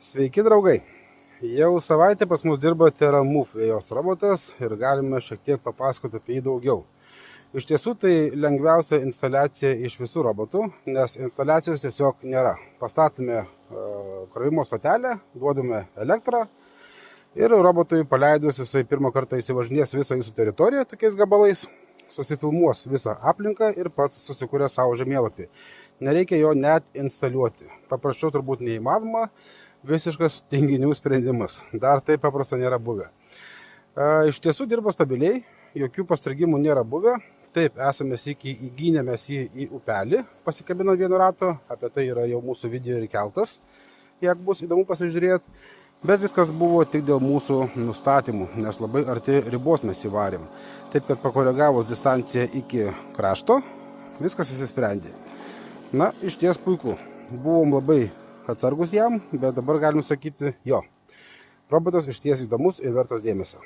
Sveiki draugai! Jau savaitę pas mus dirba TerraMove vėjos robotas ir galime šiek tiek papasakoti apie jį daugiau. Iš tiesų tai lengviausia instaliacija iš visų robotų, nes instaliacijos tiesiog nėra. Pastatome krovimo stotelę, duodame elektrą ir robotui paleidus jisai pirmą kartą įsivažinės visą jūsų teritoriją tokiais gabalais, susifilmuos visą aplinką ir pats susikūrė savo žemėlapį. Nereikia jo net instaliuoti. Paprasčiau turbūt neįmanoma, visiškas tinginių sprendimas. Dar taip paprasta nėra buvę. Iš tiesų dirba stabiliai, jokių pastrigimų nėra buvę. Taip, esame sykį įgynėmės jį į upelį, pasikabinant vienu ratu, apie tai yra jau mūsų video ir keltas, jeigu bus įdomu pasižiūrėti. Bet viskas buvo tik dėl mūsų nustatymų, nes labai arti ribos mes įvarėm. Taip, kad pakoregavus distanciją iki krašto, viskas įsisprendė. Na, iš ties puiku. Buvom labai atsargus jam, bet dabar galim sakyti, jo, robotas iš ties įdomus ir vertas dėmesio.